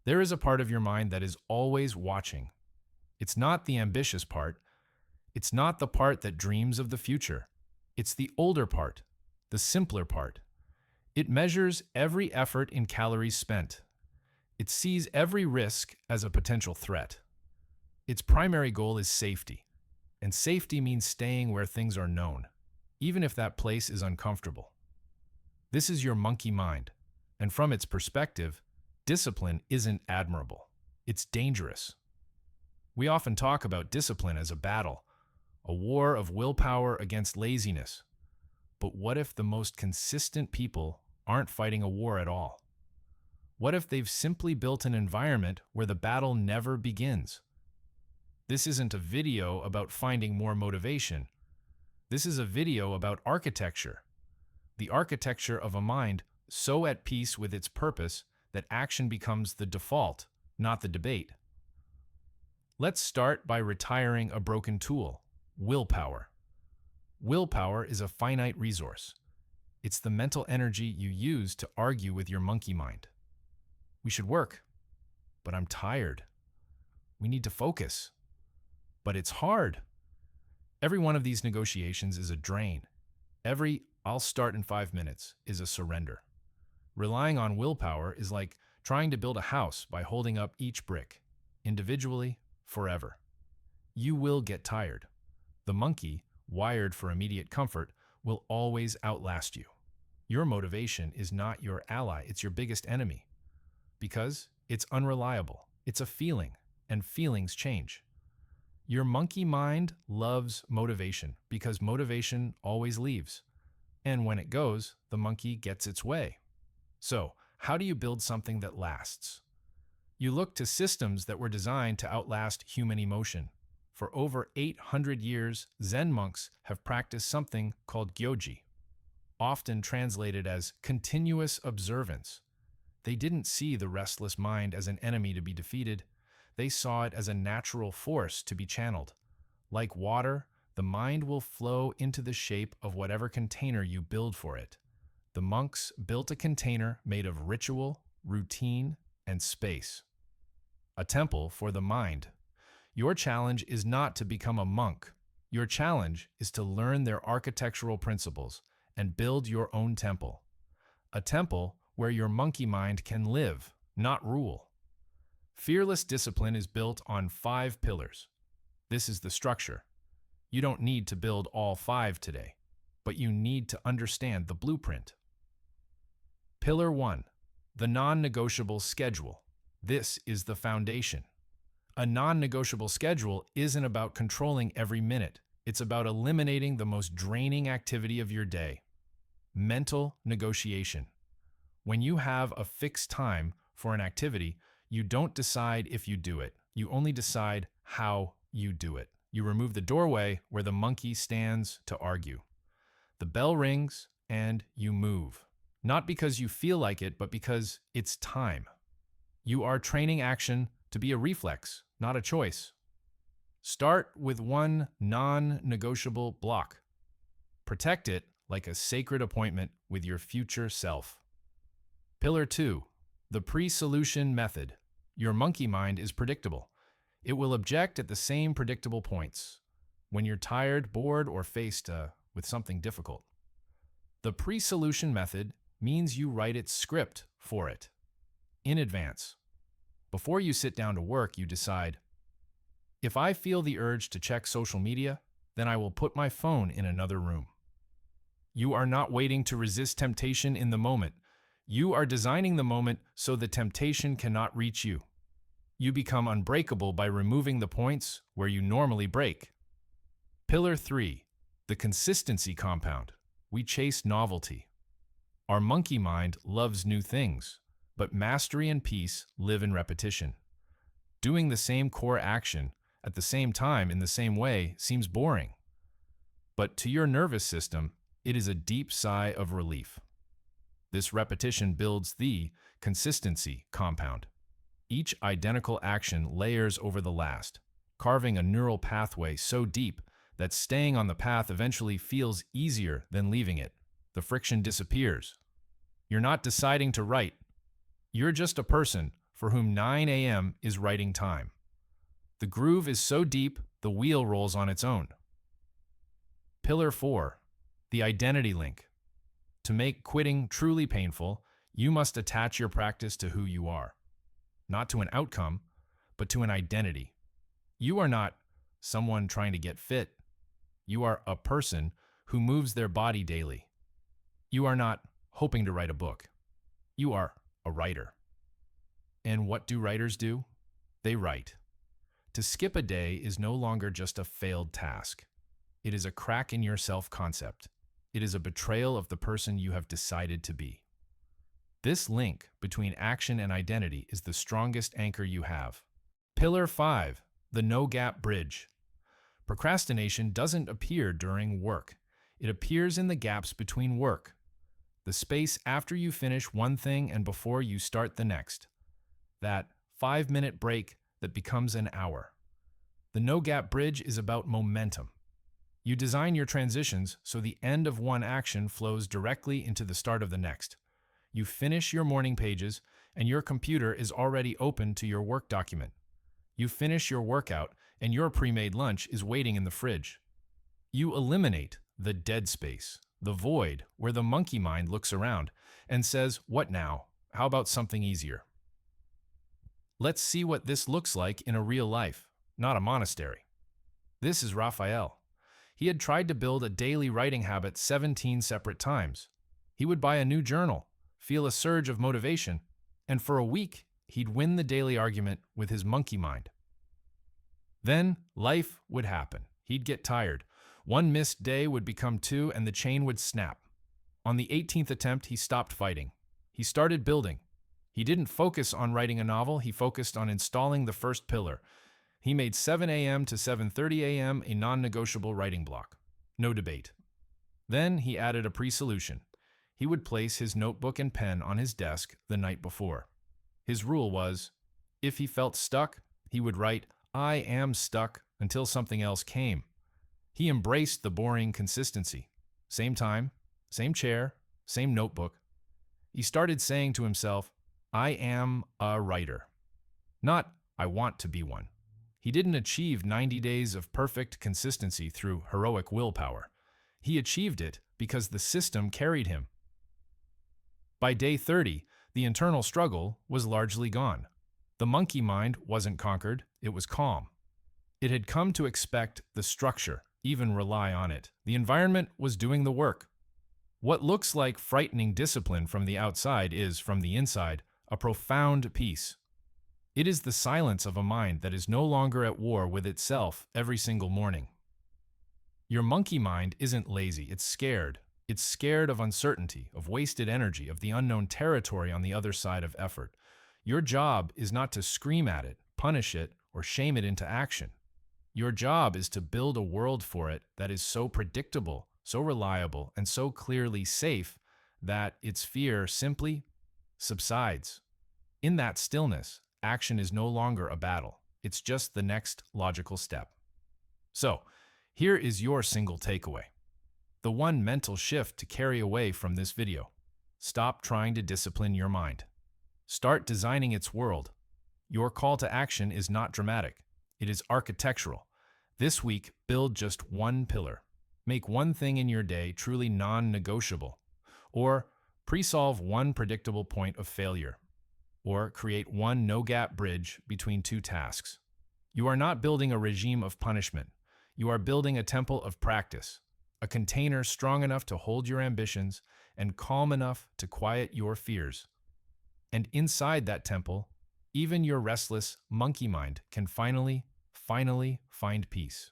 There is a part of your mind that is always watching. It's not the ambitious part. It's not the part that dreams of the future. It's the older part, the simpler part. It measures every effort in calories spent. It sees every risk as a potential threat. Its primary goal is safety, and safety means staying where things are known, even if that place is uncomfortable. This is your monkey mind, and from its perspective, discipline isn't admirable. It's dangerous. We often talk about discipline as a battle, a war of willpower against laziness. But what if the most consistent people aren't fighting a war at all? What if they've simply built an environment where the battle never begins? This isn't a video about finding more motivation. This is a video about architecture. The architecture of a mind so at peace with its purpose that action becomes the default, not the debate. Let's start by retiring a broken tool, willpower. Willpower is a finite resource. It's the mental energy you use to argue with your monkey mind. We should work, but I'm tired. We need to focus, but it's hard. Every one of these negotiations is a drain. Every "I'll start in 5 minutes" is a surrender. Relying on willpower is like trying to build a house by holding up each brick, individually, forever. You will get tired. The monkey, wired for immediate comfort, will always outlast you. Your motivation is not your ally, it's your biggest enemy. Because it's unreliable. It's a feeling, and feelings change. Your monkey mind loves motivation because motivation always leaves. And when it goes, the monkey gets its way. So, how do you build something that lasts? You look to systems that were designed to outlast human emotion. For over 800 years, Zen monks have practiced something called gyoji, often translated as continuous observance. They didn't see the restless mind as an enemy to be defeated. They saw it as a natural force to be channeled. Like water, the mind will flow into the shape of whatever container you build for it. The monks built a container made of ritual, routine, and space. A temple for the mind. Your challenge is not to become a monk. Your challenge is to learn their architectural principles and build your own temple. A temple where your monkey mind can live, not rule. Fearless discipline is built on 5 pillars. This is the structure. You don't need to build all 5 today, but you need to understand the blueprint. Pillar 1, the non-negotiable schedule. This is the foundation. A non-negotiable schedule isn't about controlling every minute. It's about eliminating the most draining activity of your day. Mental negotiation. When you have a fixed time for an activity, you don't decide if you do it. You only decide how you do it. You remove the doorway where the monkey stands to argue. The bell rings and you move. Not because you feel like it, but because it's time. You are training action to be a reflex, not a choice. Start with one non-negotiable block. Protect it like a sacred appointment with your future self. Pillar 2, the pre-solution method. Your monkey mind is predictable. It will object at the same predictable points when you're tired, bored, or faced with something difficult. The pre-solution method means you write its script for it in advance. Before you sit down to work, you decide, if I feel the urge to check social media, then I will put my phone in another room. You are not waiting to resist temptation in the moment. You are designing the moment so the temptation cannot reach you. You become unbreakable by removing the points where you normally break. Pillar 3, the consistency compound. We chase novelty. Our monkey mind loves new things, but mastery and peace live in repetition. Doing the same core action at the same time in the same way seems boring. But to your nervous system, it is a deep sigh of relief. This repetition builds the consistency compound. Each identical action layers over the last, carving a neural pathway so deep that staying on the path eventually feels easier than leaving it. The friction disappears. You're not deciding to write. You're just a person for whom 9 a.m. is writing time. The groove is so deep, the wheel rolls on its own. Pillar 4. The identity link. To make quitting truly painful, you must attach your practice to who you are. Not to an outcome, but to an identity. You are not someone trying to get fit. You are a person who moves their body daily. You are not hoping to write a book. You are a writer. And what do writers do? They write. To skip a day is no longer just a failed task. It is a crack in your self-concept. It is a betrayal of the person you have decided to be. This link between action and identity is the strongest anchor you have. Pillar 5. The no-gap bridge. Procrastination doesn't appear during work. It appears in the gaps between work. The space after you finish one thing and before you start the next. That 5-minute break that becomes an hour. The no-gap bridge is about momentum. You design your transitions so the end of one action flows directly into the start of the next. You finish your morning pages, and your computer is already open to your work document. You finish your workout, and your pre-made lunch is waiting in the fridge. You eliminate the dead space, the void where the monkey mind looks around and says, "What now? How about something easier?" Let's see what this looks like in a real life, not a monastery. This is Raphael. He had tried to build a daily writing habit 17 separate times. He would buy a new journal, feel a surge of motivation, and for a week, he'd win the daily argument with his monkey mind. Then life would happen. He'd get tired. One missed day would become 2 and the chain would snap. On the 18th attempt, he stopped fighting. He started building. He didn't focus on writing a novel, he focused on installing the first pillar. He made 7 a.m. to 7:30 a.m. a non-negotiable writing block. No debate. Then he added a pre-solution. He would place his notebook and pen on his desk the night before. His rule was, if he felt stuck, he would write, "I am stuck," until something else came. He embraced the boring consistency. Same time, same chair, same notebook. He started saying to himself, "I am a writer." Not, "I want to be one." He didn't achieve 90 days of perfect consistency through heroic willpower. He achieved it because the system carried him. By day 30, the internal struggle was largely gone. The monkey mind wasn't conquered, it was calm. It had come to expect the structure, even rely on it. The environment was doing the work. What looks like frightening discipline from the outside is, from the inside, a profound peace. It is the silence of a mind that is no longer at war with itself every single morning. Your monkey mind isn't lazy, it's scared. It's scared of uncertainty, of wasted energy, of the unknown territory on the other side of effort. Your job is not to scream at it, punish it, or shame it into action. Your job is to build a world for it that is so predictable, so reliable, and so clearly safe that its fear simply subsides. In that stillness, action is no longer a battle. It's just the next logical step. So, here is your single takeaway. The one mental shift to carry away from this video. Stop trying to discipline your mind. Start designing its world. Your call to action is not dramatic. It is architectural. This week, build just one pillar. Make one thing in your day truly non-negotiable. Or pre-solve one predictable point of failure. Or create one no-gap bridge between two tasks. You are not building a regime of punishment. You are building a temple of practice, a container strong enough to hold your ambitions and calm enough to quiet your fears. And inside that temple, even your restless monkey mind can finally find peace.